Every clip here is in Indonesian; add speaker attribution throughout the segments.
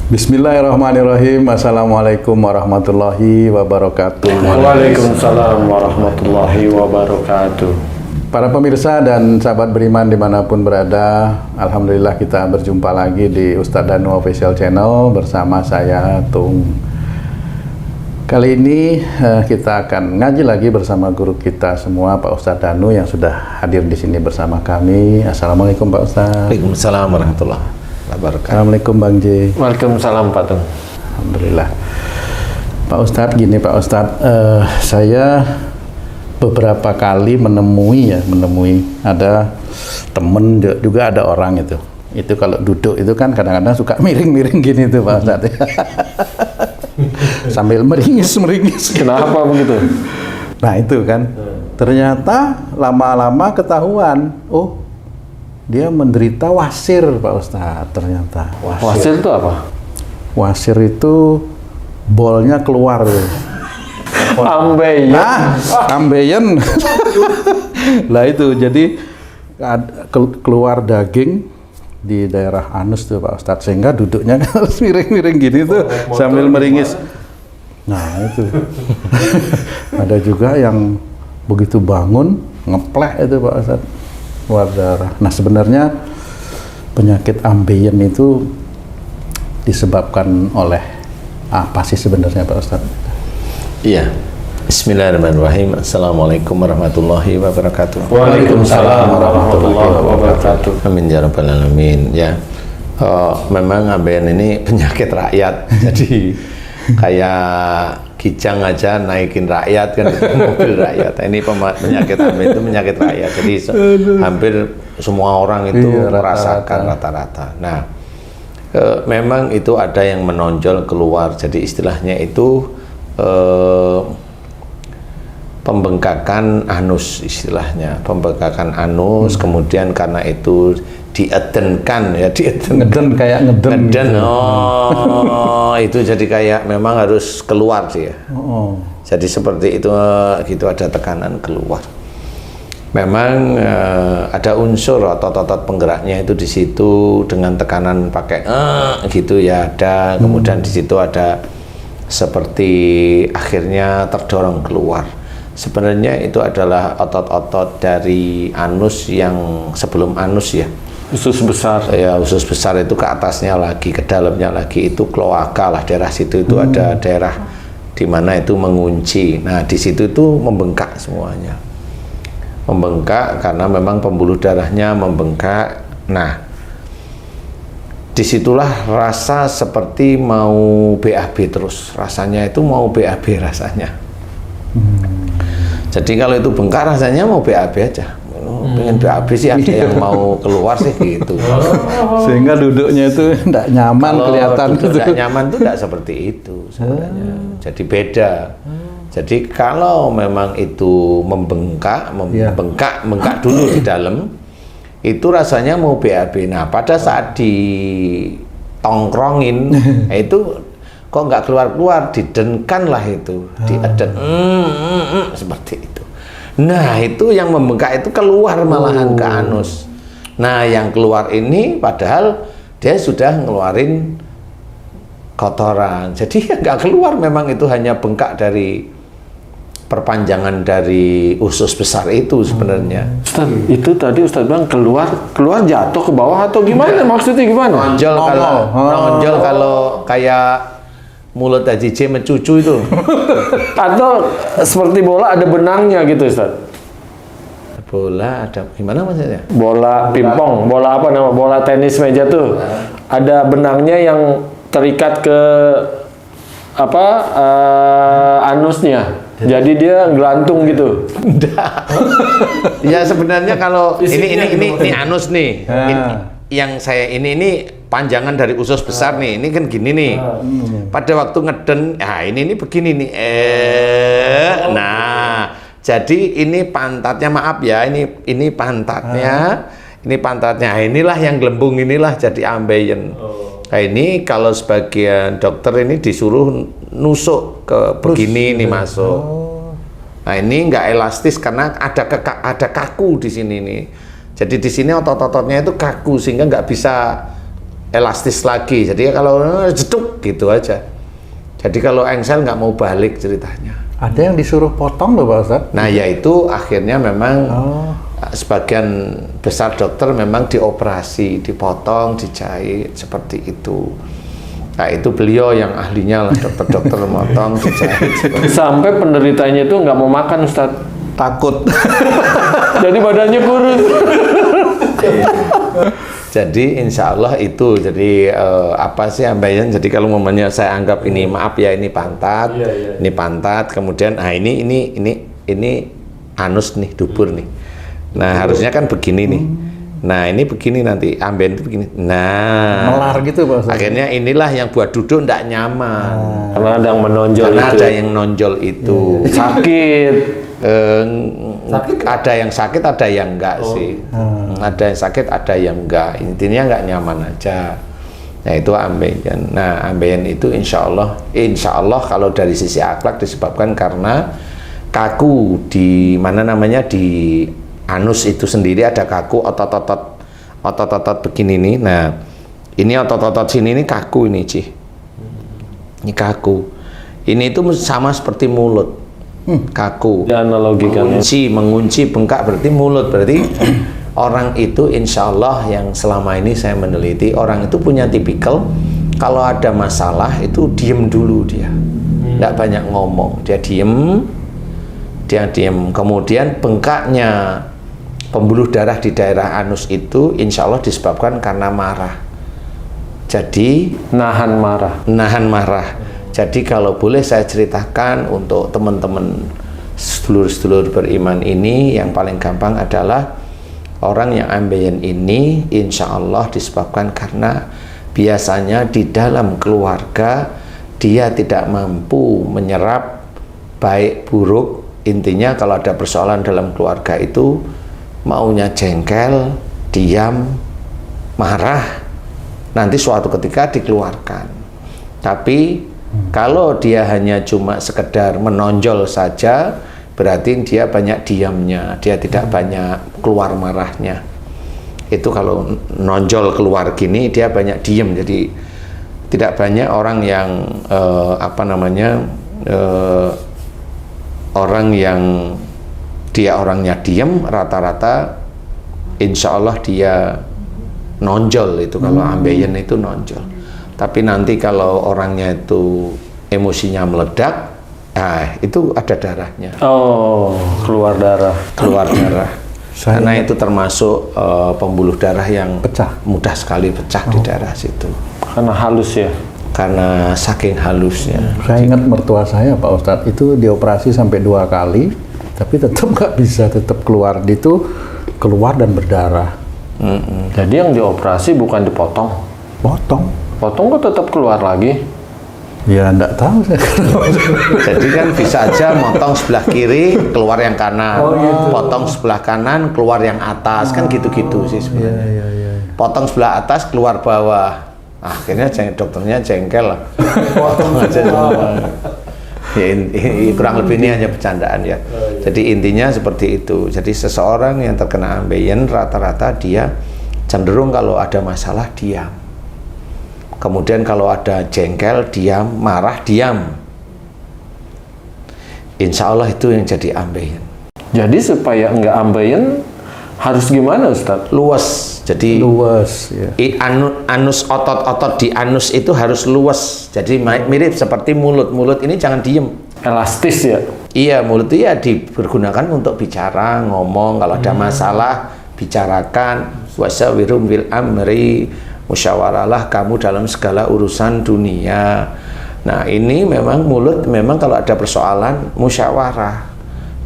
Speaker 1: Bismillahirrahmanirrahim. Assalamualaikum warahmatullahi wabarakatuh.
Speaker 2: Waalaikumsalam warahmatullahi wabarakatuh.
Speaker 1: Para pemirsa dan sahabat beriman dimanapun berada, alhamdulillah kita berjumpa lagi di Ustadz Danu Official Channel bersama saya Tung. Kali ini kita akan ngaji lagi bersama guru kita semua, Pak Ustadz Danu, yang sudah hadir di sini bersama kami. Assalamualaikum Pak Ustadz.
Speaker 3: Waalaikumsalam warahmatullahi wabarakatuh.
Speaker 1: Assalamualaikum Bang J.
Speaker 2: Waalaikumsalam Pak Tung.
Speaker 1: Alhamdulillah. Pak Ustadz, gini Pak Ustadz, saya beberapa kali menemui ada temen juga ada orang itu kalau duduk itu kan kadang-kadang suka miring-miring gini tuh Pak Ustadz. Sambil meringis.
Speaker 2: Kenapa begitu?
Speaker 1: Nah itu kan, ternyata lama-lama ketahuan, oh dia menderita wasir Pak Ustadz ternyata.
Speaker 2: Wasir itu apa?
Speaker 1: Wasir itu bolnya keluar.
Speaker 2: Ambeien.
Speaker 1: Nah, ambeien. Lah itu, jadi keluar daging di daerah anus tuh Pak Ustadz, sehingga duduknya harus miring-miring gini tuh sambil meringis. Nah itu. Ada juga yang begitu bangun ngeplek itu Pak Ustadz, keluar darah. Nah sebenarnya penyakit ambeien itu disebabkan oleh apa sih sebenarnya Pak Ustadz?
Speaker 3: Iya. Bismillahirrahmanirrahim. Assalamualaikum warahmatullahi wabarakatuh.
Speaker 2: Waalaikumsalam warahmatullahi wabarakatuh.
Speaker 3: Amin ya rabbal alamin. Ya, memang ambeien ini penyakit rakyat. Jadi kayak Kijang aja naikin rakyat kan, mobil rakyat. Ini penyakit ambeien itu penyakit rakyat. Jadi hampir semua orang itu merasakan rata-rata. Nah, memang itu ada yang menonjol keluar. Jadi istilahnya itu pembengkakan anus, istilahnya pembengkakan anus. Kemudian karena itu diedenkan ya,
Speaker 1: Ngeden kayak ngeden
Speaker 3: gitu.
Speaker 1: Oh.
Speaker 3: Itu jadi kayak memang harus keluar sih ya.
Speaker 1: Oh.
Speaker 3: Jadi seperti itu gitu, ada tekanan keluar. Memang ada unsur otot-otot penggeraknya itu di situ dengan tekanan pakai gitu ya ada. Kemudian di situ ada seperti akhirnya terdorong keluar. Sebenarnya itu adalah otot-otot dari anus yang sebelum anus ya.
Speaker 2: Usus besar.
Speaker 3: Ya, usus besar itu ke atasnya lagi, ke dalamnya lagi itu kloaka lah, daerah situ itu ada daerah di mana itu mengunci. Nah, di situ itu membengkak semuanya. Membengkak karena memang pembuluh darahnya membengkak. Nah, disitulah rasa seperti mau BAB terus, rasanya itu mau BAB rasanya. Jadi kalau itu bengkak rasanya mau BAB aja. Pengen BAB sih, ada yang mau keluar sih gitu.
Speaker 1: Sehingga duduknya itu tidak nyaman,
Speaker 3: kalau
Speaker 1: kelihatan
Speaker 3: duduk tidak nyaman itu tidak seperti itu sebenarnya. Jadi beda. Jadi kalau memang itu membengkak dulu di dalam, itu rasanya mau BAB. Nah, pada saat ditongkrongin, itu kok nggak keluar-keluar, didenkan lah itu, dieden, seperti itu. Nah, itu yang membengkak itu keluar malahan ke anus. Nah, yang keluar ini padahal dia sudah ngeluarin kotoran. Jadi ya nggak keluar, memang itu hanya bengkak dari perpanjangan dari usus besar itu sebenarnya.
Speaker 2: Ustaz, itu tadi Ustaz bilang keluar jatuh ke bawah atau gimana? Maksudnya gimana?
Speaker 3: Nonjol kalau kayak mulut Haji J mencucu itu.
Speaker 2: Atau seperti bola ada benangnya gitu Ustaz?
Speaker 3: Bola ada gimana maksudnya?
Speaker 2: Bola pingpong, bola apa nama? Bola tenis meja tuh. Ada benangnya yang terikat ke anusnya. Jadi dia gelantung gitu.
Speaker 3: Enggak. Ya sebenarnya kalau ini anus nih. Yang saya ini panjangan dari usus besar nih. Ini kan gini nih. Pada waktu ngeden, ini begini nih. Nah, jadi ini pantatnya, maaf ya, ini pantatnya. Ini pantatnya. Inilah yang gelembung, inilah jadi ambeien. Nah, ini kalau sebagian dokter ini disuruh nusuk ke begini nih masuk. Nah, ini nggak elastis karena ada kaku di sini nih. Jadi di sini otot-ototnya itu kaku sehingga nggak bisa elastis lagi. Jadi kalau jeduk gitu aja. Jadi kalau engsel nggak mau balik ceritanya.
Speaker 1: Ada yang disuruh potong loh Pak Ustadz?
Speaker 3: Nah, yaitu akhirnya memang sebagian besar dokter memang dioperasi, dipotong, dijahit seperti itu. Nah, itu beliau yang ahlinya lah, dokter-dokter motong, dijahit.
Speaker 2: Sampai penderitanya itu nggak mau makan, Ustadz.
Speaker 1: Takut.
Speaker 2: Jadi badannya kurus.
Speaker 3: Jadi insya Allah itu, jadi apa sih ambeien? Jadi kalau momennya saya anggap ini, maaf ya, ini pantat, ini pantat, kemudian ini anus nih, dubur nih. Nah harusnya kan begini nih. Nah ini begini nanti, ambeien itu begini. Nah
Speaker 1: Melar gitu Pak Ustadz.
Speaker 3: akhirnya inilah yang buat duduk ndak nyaman.
Speaker 2: Karena ada yang menonjol
Speaker 3: Karena
Speaker 2: itu.
Speaker 3: ada yang nonjol itu.
Speaker 2: Sakit.
Speaker 3: Ada yang sakit, ada yang enggak sih. Ada yang sakit, ada yang enggak. Intinya enggak nyaman aja. Nah itu ambeien. Nah ambeien itu insya Allah kalau dari sisi akhlak disebabkan karena kaku di mana namanya di anus itu sendiri ada kaku, otot-otot begini nih. Nah ini otot-otot sini ini kaku ini Cih. Ini kaku. Ini itu sama seperti mulut. Kaku,
Speaker 2: Dianalogikan ya.
Speaker 3: mengunci, bengkak berarti mulut, berarti orang itu insya Allah yang selama ini saya meneliti, orang itu punya tipikal kalau ada masalah itu diem dulu dia, nggak banyak ngomong, dia diem, kemudian bengkaknya pembuluh darah di daerah anus itu insya Allah disebabkan karena marah, jadi
Speaker 2: Nahan marah.
Speaker 3: Jadi kalau boleh saya ceritakan untuk teman-teman sedulur-sedulur beriman ini, yang paling gampang adalah orang yang ambeien ini insya Allah disebabkan karena biasanya di dalam keluarga dia tidak mampu menyerap baik buruk. Intinya kalau ada persoalan dalam keluarga itu maunya jengkel, diam, marah, nanti suatu ketika dikeluarkan. Tapi kalau dia hanya cuma sekedar menonjol saja, berarti dia banyak diamnya, dia tidak banyak keluar marahnya. Itu kalau nonjol keluar gini, dia banyak diam. Jadi tidak banyak orang yang orang yang dia orangnya diam, rata-rata insya Allah dia nonjol itu kalau ambeien itu nonjol. Tapi nanti kalau orangnya itu emosinya meledak, itu ada darahnya.
Speaker 2: Oh, keluar darah.
Speaker 3: Karena itu termasuk pembuluh darah yang
Speaker 1: Pecah.
Speaker 3: mudah sekali pecah di daerah situ.
Speaker 2: Karena halus ya.
Speaker 3: Karena saking halusnya.
Speaker 1: Saya ingat mertua saya Pak Ustadz itu dioperasi sampai 2 kali, tapi tetap nggak bisa, tetap keluar keluar dan berdarah.
Speaker 2: Jadi yang dioperasi bukan dipotong. Potong kok tetap keluar lagi.
Speaker 1: Ya enggak tahu saya.
Speaker 3: Jadi kan bisa aja motong sebelah kiri keluar yang kanan, potong sebelah kanan keluar yang atas, kan gitu-gitu sih sebenarnya. Potong sebelah atas keluar bawah, akhirnya dokternya jengkel lah. Potong aja semua. Ya, kurang lebih ini hanya bercandaan ya. Jadi intinya seperti itu. Jadi seseorang yang terkena ambeien rata-rata dia cenderung kalau ada masalah diam. Kemudian kalau ada jengkel, diam, marah, diam. Insya Allah itu yang jadi ambeien.
Speaker 2: Jadi supaya nggak ambeien, harus gimana Ustadz?
Speaker 3: Luas. Jadi
Speaker 1: Luas ya.
Speaker 3: anus, otot-otot di anus itu harus luas. Jadi mirip seperti mulut. Mulut ini jangan diem.
Speaker 2: Elastis ya?
Speaker 3: Iya, mulut itu ya dipergunakan untuk bicara, ngomong. Kalau ada masalah, bicarakan. Wasawirum bil amri, musyawaralah kamu dalam segala urusan dunia. Nah ini memang mulut, memang kalau ada persoalan musyawarah.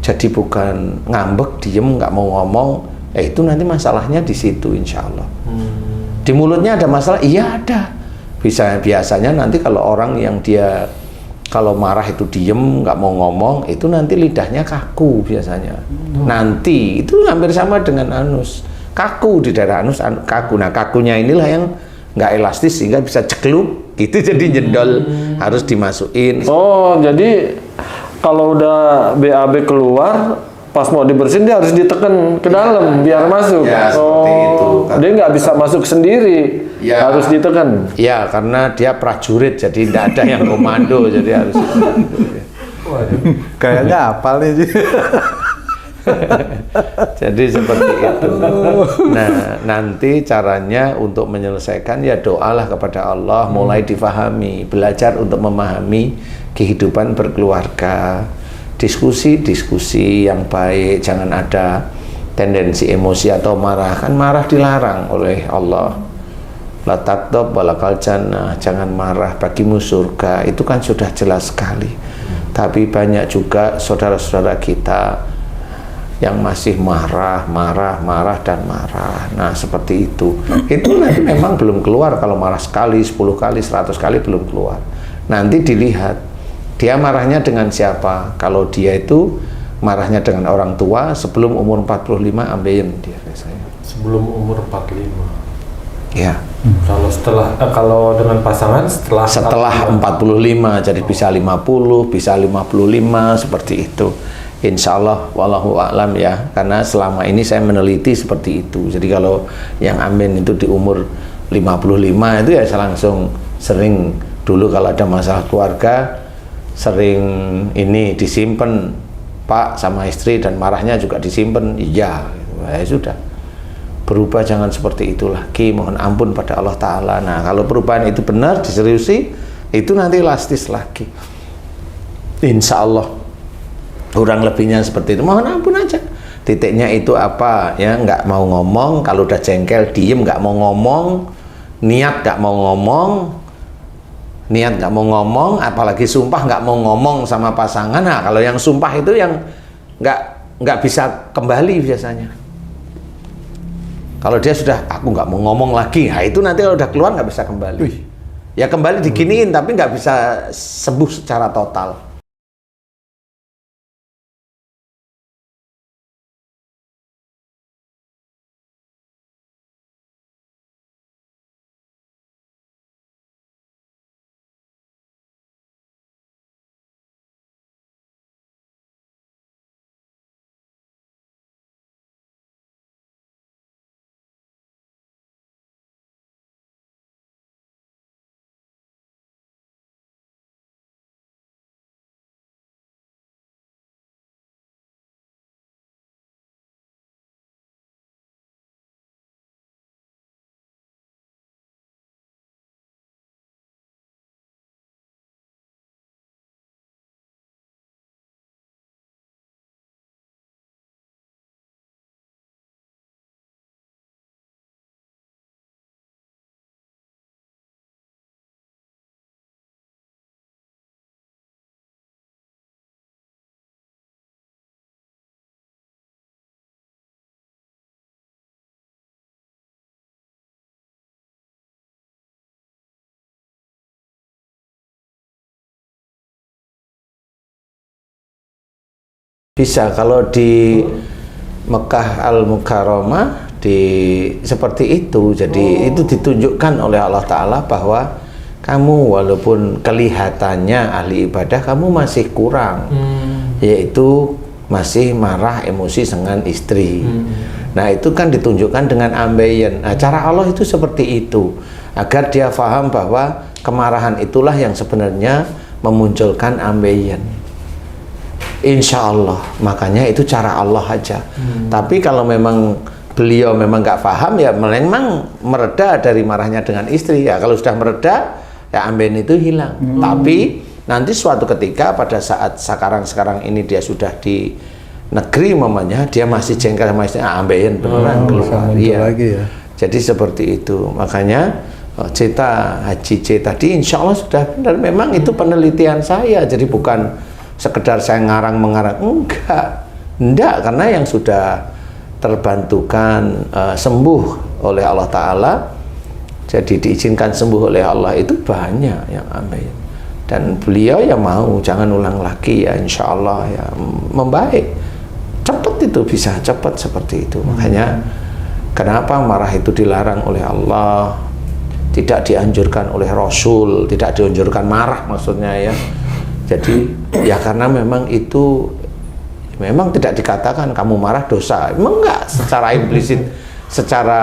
Speaker 3: Jadi bukan ngambek, diem, nggak mau ngomong. Itu nanti masalahnya di situ insya Allah. Di mulutnya ada masalah? Iya ada. Biasanya nanti kalau orang yang dia kalau marah itu diem, nggak mau ngomong, itu nanti lidahnya kaku biasanya. Nanti itu hampir sama dengan anus. Kaku di daerah anus, kaku. Nah kakunya inilah yang nggak elastis sehingga bisa cekluk. Itu jadi jendol, harus dimasukin.
Speaker 2: Oh, jadi kalau udah BAB keluar, pas mau dibersihin dia harus ditekan ke dalam biar masuk.
Speaker 3: Ya seperti itu.
Speaker 2: dia nggak bisa masuk sendiri,
Speaker 3: Ya.
Speaker 2: harus ditekan.
Speaker 3: Ya, karena dia prajurit, jadi tidak ada yang komando, jadi harus.
Speaker 1: Kayaknya hafal nih.
Speaker 3: Jadi seperti itu. Nah, nanti caranya untuk menyelesaikan ya doalah kepada Allah, mulai difahami, belajar untuk memahami kehidupan berkeluarga, diskusi yang baik, jangan ada tendensi emosi atau marah. Kan marah dilarang oleh Allah. La taghdab walakal jannah, jangan marah, bagimu surga. Itu kan sudah jelas sekali. Tapi banyak juga saudara-saudara kita yang masih marah. Nah, seperti itu. Itu nanti memang belum keluar. Kalau marah sekali, 10 kali, 100 kali belum keluar. Nanti dilihat dia marahnya dengan siapa. Kalau dia itu marahnya dengan orang tua sebelum umur 45 ambeien dia biasanya.
Speaker 2: Sebelum umur 45.
Speaker 3: Ya.
Speaker 2: Kalau kalau dengan pasangan
Speaker 3: Setelah 45, jadi bisa 50, bisa 55 seperti itu. Insya Allah, wallahu a'lam ya, karena selama ini saya meneliti seperti itu. Jadi kalau yang amin itu di umur 55 itu ya saya langsung sering, dulu kalau ada masalah keluarga, sering ini disimpan Pak sama istri dan marahnya juga disimpan, iya, ya sudah. Berubah jangan seperti itu lagi, mohon ampun pada Allah Ta'ala. Nah, kalau perubahan itu benar, diseriusi, itu nanti elastis lagi. Insya Allah. Kurang lebihnya seperti itu, mohon ampun aja. Titiknya itu apa ya, nggak mau ngomong, kalau udah jengkel diem, nggak mau ngomong, niat nggak mau ngomong, apalagi sumpah nggak mau ngomong sama pasangan. Nah, kalau yang sumpah itu yang nggak bisa kembali biasanya. Kalau dia sudah aku nggak mau ngomong lagi, nah itu nanti kalau udah keluar nggak bisa kembali. Ya kembali diginiin tapi nggak bisa sembuh secara total. Bisa, kalau di Mekah Al-Mukarramah seperti itu. Jadi itu ditunjukkan oleh Allah Ta'ala bahwa kamu walaupun kelihatannya ahli ibadah, kamu masih kurang, yaitu masih marah emosi dengan istri. Nah, itu kan ditunjukkan dengan ambeien. Nah, cara Allah itu seperti itu, agar dia paham bahwa kemarahan itulah yang sebenarnya memunculkan ambeien. Insya Allah, makanya itu cara Allah aja. Tapi kalau memang beliau memang nggak paham, ya memang mereda dari marahnya dengan istri. Ya kalau sudah mereda, ya ambeien itu hilang. Tapi nanti suatu ketika pada saat sekarang ini dia sudah di negeri mamanya, dia masih jengkel sama istri, ambeien beneran keluar. Iya.
Speaker 1: Lagi ya.
Speaker 3: Jadi seperti itu. Makanya Haji C tadi insya Allah sudah benar. Memang itu penelitian saya. Jadi bukan sekedar saya mengarang, enggak, karena yang sudah terbantukan sembuh oleh Allah Ta'ala, jadi diizinkan sembuh oleh Allah itu banyak yang ambeien, dan beliau ya mau jangan ulang lagi ya, insya Allah ya membaik cepat, itu bisa cepat seperti itu. Makanya kenapa marah itu dilarang oleh Allah, tidak dianjurkan oleh Rasul, tidak dianjurkan marah maksudnya ya. Jadi ya karena memang itu memang tidak dikatakan kamu marah dosa, memang enggak secara implisit secara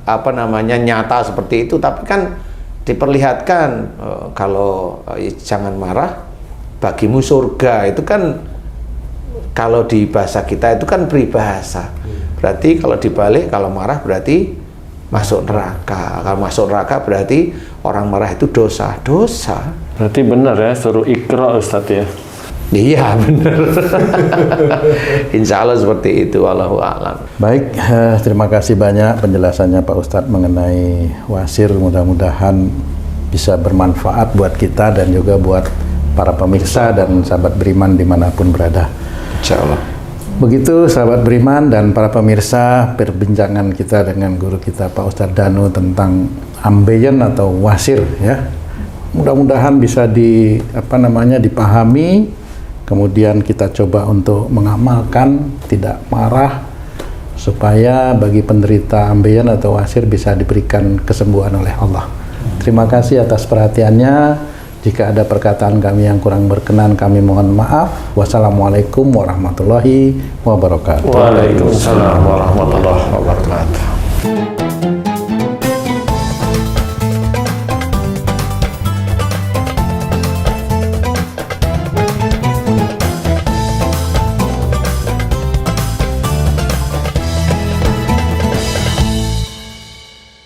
Speaker 3: apa namanya nyata seperti itu, tapi kan diperlihatkan kalau jangan marah bagimu surga, itu kan kalau di bahasa kita itu kan peribahasa. Berarti kalau dibalik, kalau marah berarti masuk neraka. Kalau masuk neraka berarti orang marah itu dosa.
Speaker 2: Berarti benar ya, suruh Iqra Ustadz ya.
Speaker 3: Iya benar. Insya Allah seperti itu. Wallahu a'lam.
Speaker 1: Baik, terima kasih banyak penjelasannya Pak Ustadz mengenai wasir. Mudah-mudahan bisa bermanfaat buat kita dan juga buat para pemirsa dan sahabat beriman dimanapun berada.
Speaker 3: Insya Allah.
Speaker 1: Begitu sahabat beriman dan para pemirsa, perbincangan kita dengan guru kita Pak Ustadz Danu tentang ambeien atau wasir ya. Mudah-mudahan bisa dipahami, kemudian kita coba untuk mengamalkan, tidak marah, supaya bagi penderita ambeien atau wasir bisa diberikan kesembuhan oleh Allah. Terima kasih atas perhatiannya. Jika ada perkataan kami yang kurang berkenan, kami mohon maaf. Wassalamualaikum warahmatullahi wabarakatuh.
Speaker 2: Waalaikumsalam warahmatullahi wabarakatuh.